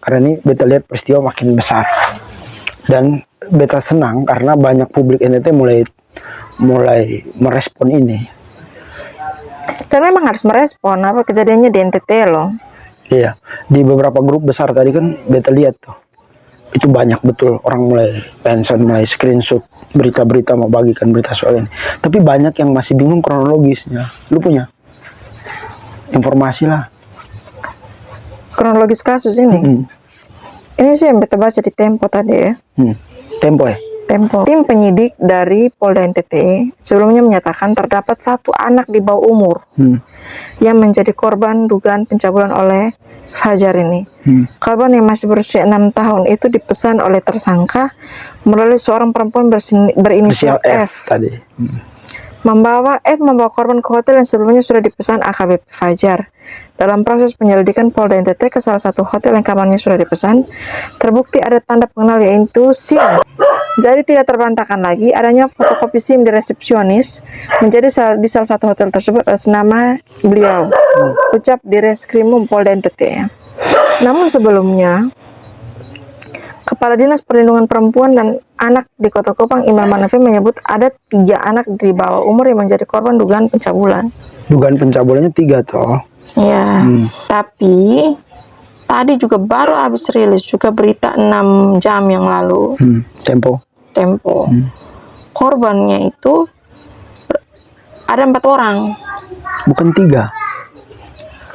Karena ini beta lihat peristiwa makin besar dan beta senang karena banyak publik NTT mulai merespon ini. Karena emang harus merespon apa kejadiannya di NTT loh. Iya, di beberapa grup besar tadi kan beta lihat tuh, itu banyak betul orang mulai mention, mulai screenshot berita-berita, mau bagikan berita soal ini. Tapi banyak yang masih bingung kronologisnya. Lu punya informasi lah Kronologis kasus ini. Ini sih yang beta baca di Tempo tadi ya. Tempo ya? Tempo. Tim penyidik dari Polda NTT sebelumnya menyatakan terdapat satu anak di bawah umur yang menjadi korban dugaan pencabulan oleh Fajar ini. Korban yang masih berusia 6 tahun itu dipesan oleh tersangka melalui seorang perempuan berinisial F. Tadi. Membawa korban ke hotel yang sebelumnya sudah dipesan AKBP Fajar. Dalam proses penyelidikan Polda NTT ke salah satu hotel yang kamarnya sudah dipesan, terbukti ada tanda pengenal yaitu SIM. Jadi tidak terbantahkan lagi adanya fotokopi SIM di resepsionis menjadi di salah satu hotel tersebut atas nama beliau. Ucap di Reskrimum Polda NTT. Namun sebelumnya, Kepala Dinas Perlindungan Perempuan dan Anak di Kota Kupang, Imam Manafi, menyebut ada 3 anak di bawah umur yang menjadi korban dugaan pencabulan. Dugaan pencabulannya 3 toh. Ya, tapi tadi juga baru habis rilis juga berita 6 jam yang lalu. Tempo. Korbannya itu ada 4 orang. Bukan 3.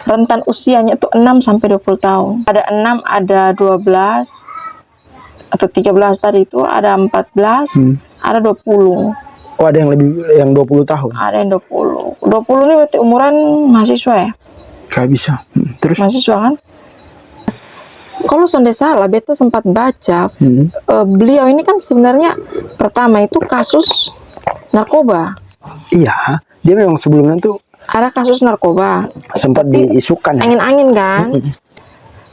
Rentan usianya itu 6 sampai 20 tahun. Ada 6, ada 12 atau 13 tadi itu, ada 14, ada 20. Oh, ada yang 20 tahun. Ada yang 20. 20 ini berarti umuran mahasiswa ya? Gak bisa. Terus Mahasiswa kan? Kalau sonde salah, beta sempat baca, beliau ini kan sebenarnya pertama itu kasus narkoba. iya, dia memang sebelumnya tuh Ada kasus narkoba. sempat diisukan ya. Angin-angin kan?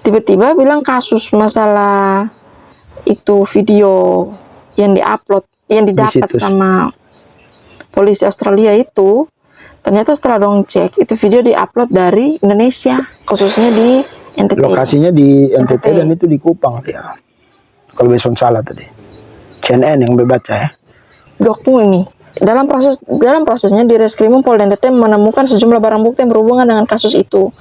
Tiba-tiba bilang kasus masalah itu video yang diupload, yang didapat sama polisi Australia itu, ternyata setelah dong cek, itu video diupload dari Indonesia, khususnya di NTT. Lokasinya di NTT dan itu di Kupang ya. Kalau beson salah tadi. CNN yang bebaca ya. Dokmu ini. Dalam prosesnya di Reskrimum Polda NTT menemukan sejumlah barang bukti yang berhubungan dengan kasus itu.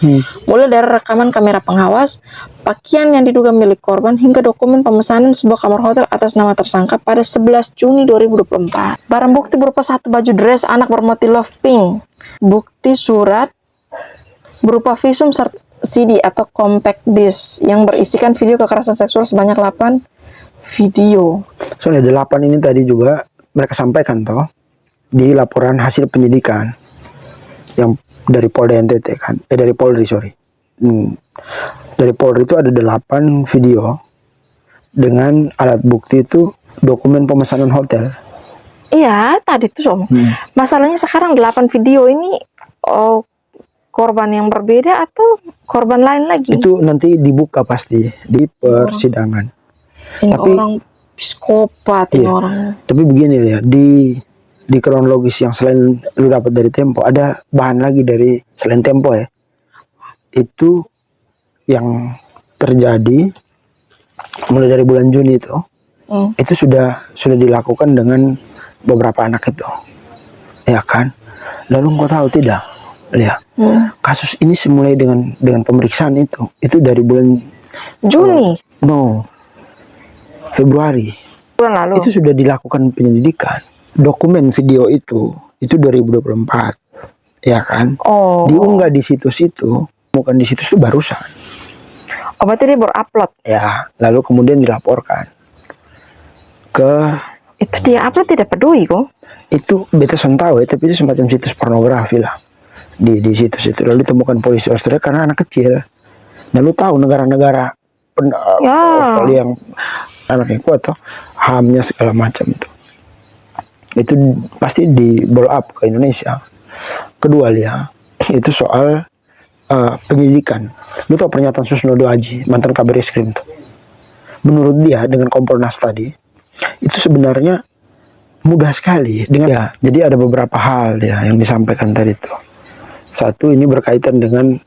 Mulai dari rekaman kamera pengawas, pakaian yang diduga milik korban, hingga dokumen pemesanan sebuah kamar hotel atas nama tersangka pada 11 Juni 2024. Barang bukti berupa 1 baju dress anak bermotif love pink, bukti surat berupa visum serta CD atau compact disc yang berisikan video kekerasan seksual sebanyak 8 video. Soalnya 8 ini tadi juga mereka sampaikan toh di laporan hasil penyidikan yang dari Polda NTT kan, dari Polri dari Polri itu ada 8 video dengan alat bukti itu dokumen pemesanan hotel. Iya, tadi tuh Somo. Masalahnya sekarang 8 video ini korban yang berbeda atau korban lain lagi? Itu nanti dibuka pasti di persidangan. Ini tapi orang psikopat ini orang. Tapi begini ya, di kronologis yang selain lu dapat dari Tempo, ada bahan lagi dari selain Tempo ya. Itu yang terjadi mulai dari bulan Juni itu. Itu sudah dilakukan dengan beberapa anak itu. Ya kan? Lalu kau tahu tidak? Lihat. Kasus ini semulai dengan pemeriksaan itu dari bulan Juni. Februari. Bulan lalu. Itu sudah dilakukan penyelidikan. Dokumen video itu 2024. Ya kan? Diunggah di situs itu, bukan di situs itu barusan. Berarti dia baru upload. Ya, lalu kemudian dilaporkan ke. Itu dia upload tidak peduli kok. Itu beta tahu ya, tapi itu semacam situs pornografi lah di situs itu. Lalu ditemukan polisi Australia karena anak kecil. Dan lu tahu negara-negara Australia yang anaknya kuat toh, HAM-nya segala macam itu pasti di blow up ke Indonesia. Kedua ya, itu soal penyelidikan. Lu tahu pernyataan Susnodo Aji, mantan Kabar Eskrim tuh. Menurut dia dengan Kompolnas tadi, itu sebenarnya mudah sekali dengan ya. Jadi ada beberapa hal ya yang disampaikan tadi tuh. Satu, ini berkaitan dengan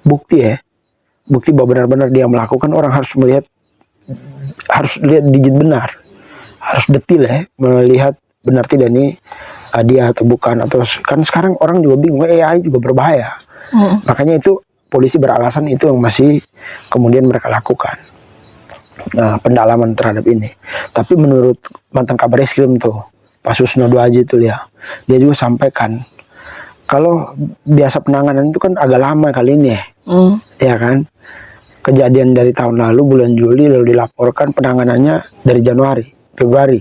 bukti ya, bukti bahwa benar-benar dia melakukan, orang harus melihat, harus lihat digit benar, harus detil ya, melihat benar tidak nih dia atau bukan. Atau kan sekarang orang juga bingung, AI juga berbahaya. Makanya itu polisi beralasan itu yang masih kemudian mereka lakukan pendalaman terhadap ini. Tapi menurut mantan kabar eskrim tuh Pak Susno Duaji itu dia juga sampaikan kalau biasa penanganan itu kan agak lama kali ini ya, ya kan. Kejadian dari tahun lalu bulan Juli lalu dilaporkan penanganannya dari Februari.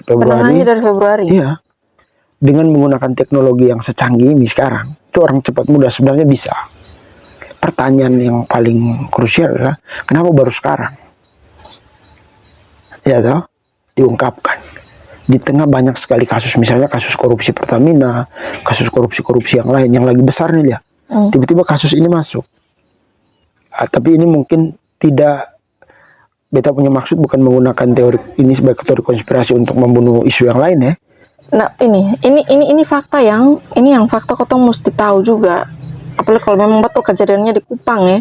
Penanganannya dari Februari. Iya. Dengan menggunakan teknologi yang secanggih ini sekarang, itu orang cepat mudah sebenarnya bisa. Pertanyaan yang paling krusial adalah kenapa baru sekarang? Ya toh, diungkapkan. Di tengah banyak sekali kasus, misalnya kasus korupsi Pertamina, kasus korupsi yang lain yang lagi besar nih ya. Tiba-tiba kasus ini masuk. Tapi ini mungkin tidak, beta punya maksud bukan menggunakan teori ini sebagai teori konspirasi untuk membunuh isu yang lain ya. Nah ini fakta yang fakta kau mesti tahu juga. Apalagi kalau memang betul kejadiannya di Kupang ya.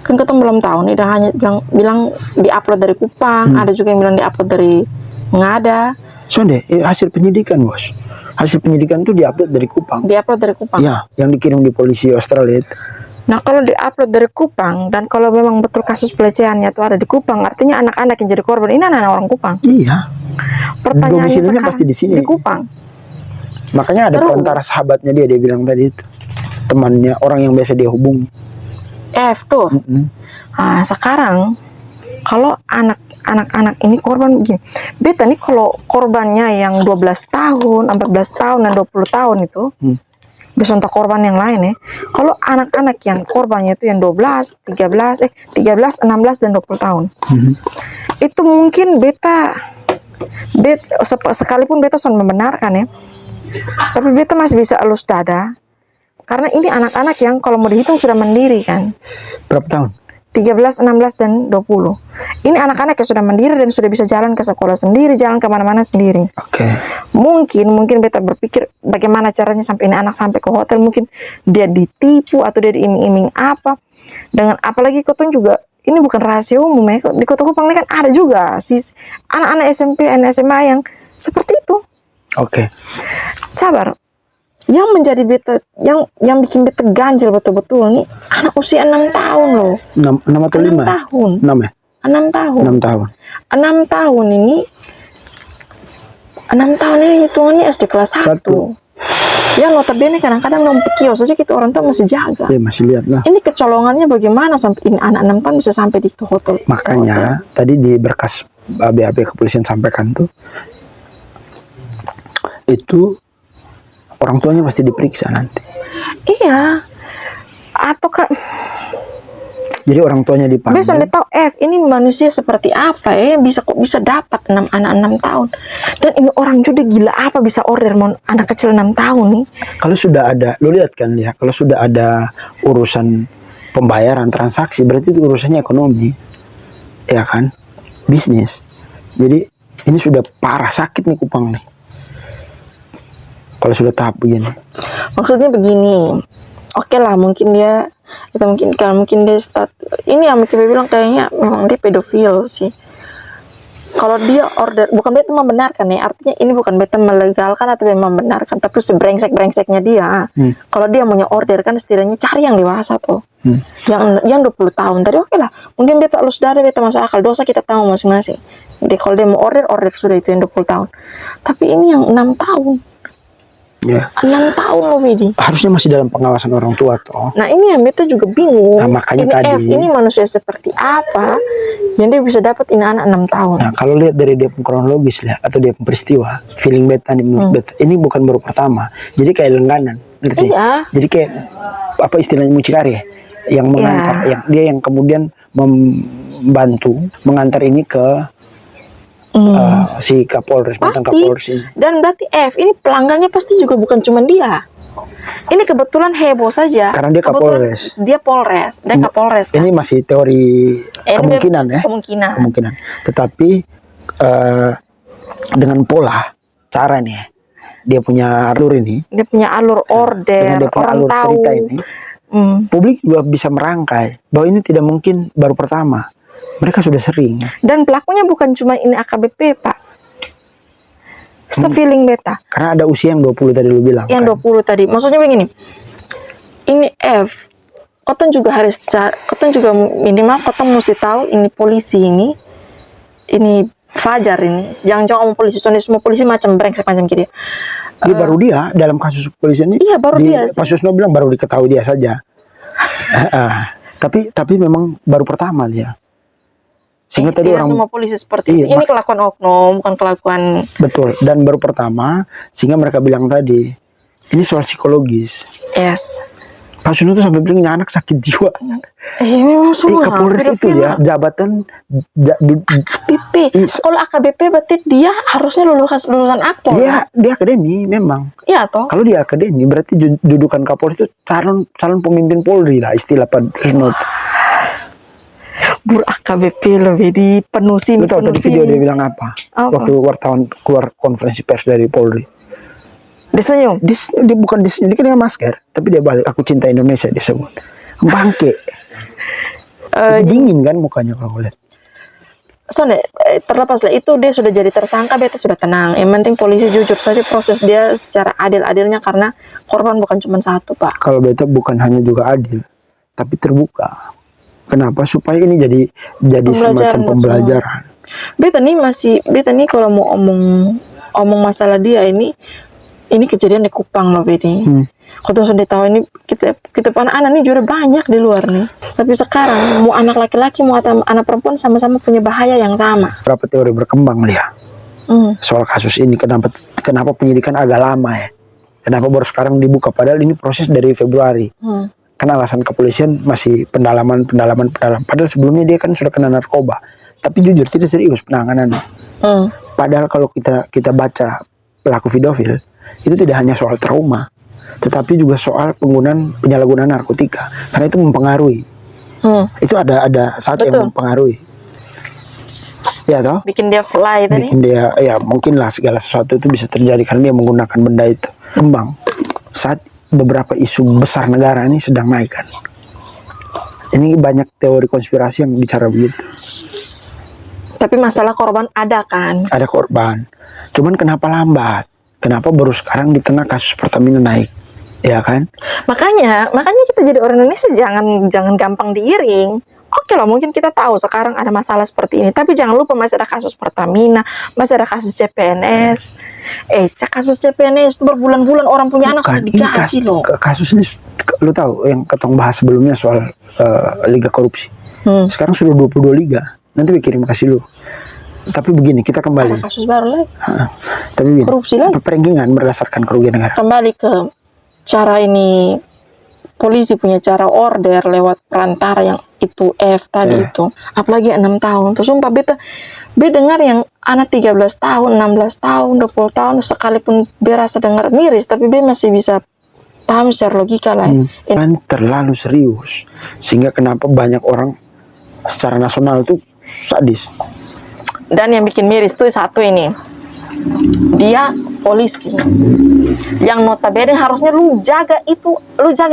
Kan kita belum tahu nih, dah hanya bilang diupload dari Kupang, ada juga yang bilang diupload dari Ngada. So deh, hasil penyidikan bos. Hasil penyidikan tuh diupload dari Kupang. Diupload dari Kupang. Ya, yang dikirim di polisi Australia. Nah kalau diupload dari Kupang dan kalau memang betul kasus pelecehannya itu ada di Kupang, artinya anak-anak yang jadi korban ini anak-anak orang Kupang. Iya. Pertanyaannya sekarang pasti di sini. Di Kupang. Makanya ada perantara sahabatnya dia bilang tadi itu, temannya, orang yang biasa dia hubungi. F tuh. Nah, sekarang kalau anak-anak ini korban begini. Beta nih kalau korbannya yang 12 tahun, 14 tahun dan 20 tahun itu. Bisa untuk korban yang lain ya. Kalau anak-anak yang korbannya itu yang 12, 13, 16 dan 20 tahun. Itu mungkin beta sekalipun beta sudah membenarkan ya. Tapi beta masih bisa elus dada. Karena ini anak-anak yang kalau mau dihitung sudah mandiri kan. Berapa tahun? 13, 16, dan 20. Ini anak-anak yang sudah mandiri dan sudah bisa jalan ke sekolah sendiri, jalan kemana-mana sendiri. Oke. Mungkin beta berpikir bagaimana caranya sampai ini anak sampai ke hotel. Mungkin dia ditipu atau dia diiming-iming apa. Dengan apalagi Kotong juga, ini bukan rahasia umum ya. Di Kota Kupang ini kan ada juga anak-anak SMP dan SMA yang seperti itu. Oke. Sabar. Yang menjadi beta, yang bikin beta ganjil betul-betul nih, anak usia 6 tahun loh. 6 atau 5? 6 tahun. 6 ya? 6 tahun. 6 tahun. 6 tahun ini hitungannya SD kelas 1. Ya notabene kadang-kadang numpuk kios saja kita orang tua masih jaga. Ya masih lihat lah. Ini kecolongannya bagaimana sampai ini anak 6 tahun bisa sampai di hotel. Makanya tadi di berkas BAP kepolisian sampaikan tuh, itu orang tuanya pasti diperiksa nanti. Iya. Atau jadi orang tuanya dipanggil. Bisa tahu ini manusia seperti apa ya, bisa dapat anak 6 tahun. Dan ini orang juga gila apa bisa order anak kecil 6 tahun nih. Kalau sudah ada, lo lihat kan ya, kalau sudah ada urusan pembayaran transaksi, berarti itu urusannya ekonomi. Ya kan? Bisnis. Jadi ini sudah parah, sakit nih Kupang nih. Kalau sudah tahap begini. Maksudnya begini. Oke lah, mungkin dia ini yang kita bilang kayaknya memang dia pedofil sih. Kalau dia order, bukan beta membenarkan ya, artinya ini bukan beta melegalkan atau membenarkan, tapi sebrengsek-brengseknya dia. Kalau dia punya order kan setidaknya cari yang dewasa tuh. Yang 20 tahun tadi oke lah. Mungkin beta elus dada, beta masuk akal, dosa kita tahu masing-masing. Jadi kalau dia mau order sudah itu yang 20 tahun. Tapi ini yang 6 tahun. Ya. 6 tahun loh Widi. Harusnya masih dalam pengawasan orang tua toh. Nah ini yang beta juga bingung. Nah, makanya ini ini manusia seperti apa yang dia bisa dapat ini anak 6 tahun. Nah kalau lihat dari dia kronologis lah, atau dia peristiwa, feeling beta nih menurut beta, ini bukan baru pertama. Jadi kayak langganan, ngerti? Iya. Jadi kayak apa istilahnya mucikari ya, yang mengantar, dia yang kemudian membantu mengantar ini ke si Kapolres, mantan Kapolres ini. Dan berarti ini pelanggannya pasti juga bukan cuma dia. Ini kebetulan heboh saja. Karena dia Kapolres. Dia Kapolres. Ini masih teori kemungkinan ya. Kemungkinan. Tetapi dengan pola cara nih, dia punya alur ini. Dia punya alur order. Dengan dia punya alur cerita ini. Publik juga bisa merangkai bahwa ini tidak mungkin baru pertama. Mereka sudah sering. Dan pelakunya bukan cuma ini AKBP, Pak. Se-feeling beta. Karena ada usia yang 20 tadi lu bilang. Yang 20 tadi. Maksudnya begini. Ini F. Koton juga harus koton juga minimal koton mesti tahu ini polisi ini Fajar ini. Jangan ngomong polisi, soalnya semua polisi macam brengsek macam gitu. Dia baru dia dalam kasus kepolisian ini. Iya, baru dia sih. Pak Susno bilang baru diketahui dia saja. Tapi memang baru pertama dia. Sehingga tadi orang semua polisi seperti ini kelakuan oknum, bukan kelakuan. Betul, dan baru pertama sehingga mereka bilang tadi ini soal psikologis. Yes. Pak Susno tuh sampai bilang anak sakit jiwa. Memang semua. Kapolres itu ya jabatan AKBP. Kalau AKBP berarti dia harusnya lulusan akpol. Iya, dia akademi memang. Iya toh. Kalau dia akademi berarti dudukan Kapolres itu calon pemimpin Polri lah istilah Pak Susno. Bur AKBP lebih dipenusin. Lu tahu tadi video dia bilang apa? Waktu wartawan keluar konferensi pers dari Polri. Dia senyum. Dia bukan disenyum, dia kan dengan masker, tapi dia balik aku cinta Indonesia disebut. Bangke. Dingin kan mukanya kalau lihat. Soalnya terlepas lah itu dia sudah jadi tersangka, beta sudah tenang. Yang penting polisi jujur saja proses dia secara adil-adilnya karena korban bukan cuma satu, Pak. Kalau beta bukan hanya juga adil, tapi terbuka. Kenapa? Supaya ini jadi semacam pembelajaran. Beta nih kalau mau omong masalah dia ini kejadian di Kupang loh Bedi. Kau tuh sudah tahu ini kita anak-anak nih juga banyak di luar nih. Tapi sekarang mau anak laki-laki mau anak perempuan sama-sama punya bahaya yang sama. Berapa teori berkembang dia soal kasus ini. Kenapa penyidikan agak lama ya? Kenapa baru sekarang dibuka? Padahal ini proses dari Februari. Karena alasan kepolisian masih pendalaman. Padahal sebelumnya dia kan sudah kena narkoba. Tapi jujur tidak serius penanganannya. Padahal kalau kita baca pelaku pedofil itu tidak hanya soal trauma, tetapi juga soal penyalahgunaan narkotika. Karena itu mempengaruhi. Itu ada satu yang mempengaruhi. Ya toh? Bikin dia fly tadi. Bikin dia, ya mungkin lah segala sesuatu itu bisa terjadi karena dia menggunakan benda itu. Kembang. Saat beberapa isu besar negara ini sedang naik kan. Ini banyak teori konspirasi yang bicara begitu. Tapi masalah korban ada kan? Ada korban. Cuman kenapa lambat? Kenapa baru sekarang di tengah kasus Pertamina naik? Ya kan? Makanya kita jadi orang Indonesia jangan gampang diiring. Oke lah, mungkin kita tahu sekarang ada masalah seperti ini, tapi jangan lupa masih ada kasus Pertamina, masih ada kasus CPNS. Kasus CPNS itu berbulan-bulan orang punya anak sudah digaji loh. Kasus ini lu tahu yang ketong bahas sebelumnya soal liga korupsi. Sekarang sudah 22 liga. Nanti kirim kasih lu. Tapi begini, kita kembali. Ada kasus baru lagi. Tapi begini, korupsi lagi. Perenggingan berdasarkan kerugian negara. Kembali ke cara ini, polisi punya cara order lewat perantara yang itu F tadi itu. Apalagi 6 tahun. Terus sumpah beta dengar yang anak 13 tahun, 16 tahun, 20 tahun, sekalipun berasa dengar miris, tapi masih bisa paham secara logika lah. Ini terlalu serius. Sehingga kenapa banyak orang secara nasional itu sadis. Dan yang bikin miris tuh satu ini, dia polisi yang notabene harusnya lu jaga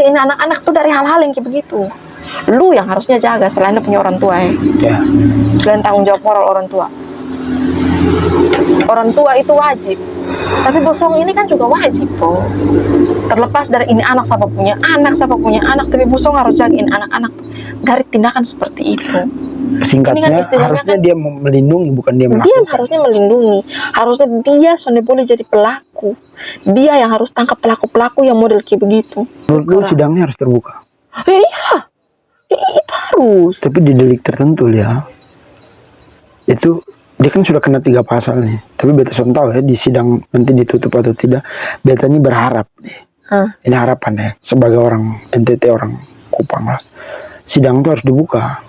ini anak-anak tuh dari hal-hal yang kayak begitu. Lu yang harusnya jaga selain punya orang tua selain tanggung jawab moral orang tua. Orang tua itu wajib, tapi bosong ini kan juga wajib kok. Terlepas dari ini anak siapa punya anak, tapi bosong harus jagain anak-anak dari tindakan seperti itu. Singkatnya harusnya dia melindungi, bukan dia melakukan. Dia harusnya melindungi. Harusnya dia soalnya boleh jadi pelaku. Dia yang harus tangkap pelaku-pelaku yang model kayak begitu. Menurut lu sidangnya harus terbuka? Iya. Itu harus. Tapi di delik tertentu ya. Itu dia kan sudah kena 3 pasal nih. Tapi beta belum tahu ya di sidang nanti ditutup atau tidak. Beta ini berharap nih. Ini harapan ya sebagai orang NTT, orang Kupang lah. Sidang itu harus dibuka.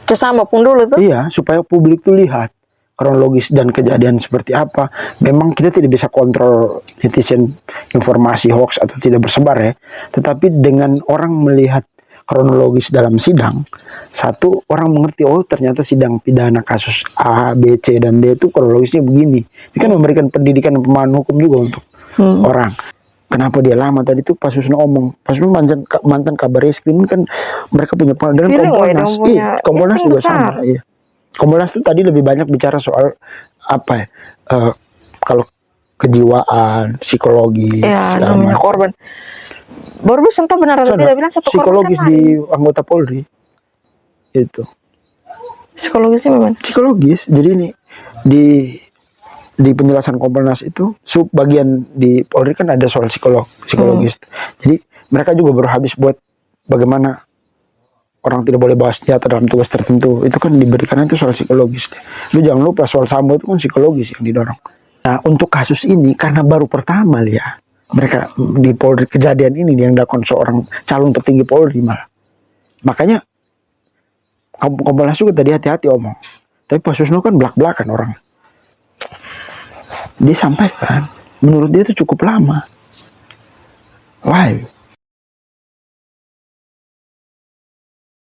Kesama pun dulu tuh. Iya, supaya publik tuh lihat kronologis dan kejadian seperti apa. Memang kita tidak bisa kontrol netizen informasi hoax atau tidak bersebar ya. Tetapi dengan orang melihat kronologis dalam sidang, satu orang mengerti, oh ternyata sidang pidana kasus A, B, C, dan D itu kronologisnya begini. Ini kan memberikan pendidikan dan pemahaman hukum juga untuk orang. Kenapa dia lama tadi tuh Pak Susno omong. Pak Susno mantan kabar eskrim kan mereka punya pengalaman dengan Feeling, Kompolnas. dong punya Kompolnas insting juga besar. sama. Iya. Kompolnas tuh tadi lebih banyak bicara soal apa ya? Kalau kejiwaan, psikologi, Ya, segala namanya macam. korban. Baru sentuh benar atau Soalnya tidak bilang satu korban psikologis kan lain. di anggota Polri itu. Psikologisnya memang. Psikologis. Jadi ini di penjelasan Kompolnas itu sub bagian di Polri kan ada soal psikologis. Jadi mereka juga baru habis buat bagaimana orang tidak boleh bawa senjata dalam tugas tertentu. Itu kan diberikan itu soal psikologis. Lu jangan lupa soal Sambo itu kan psikologis yang didorong. Nah untuk kasus ini karena baru pertama ya mereka di Polri kejadian ini yang dilakukan seorang calon petinggi Polri malah. Makanya Kompolnas juga tadi hati-hati omong. Tapi Pak Susno kan belak-belakan orang. Dia sampaikan menurut dia itu cukup lama. Why?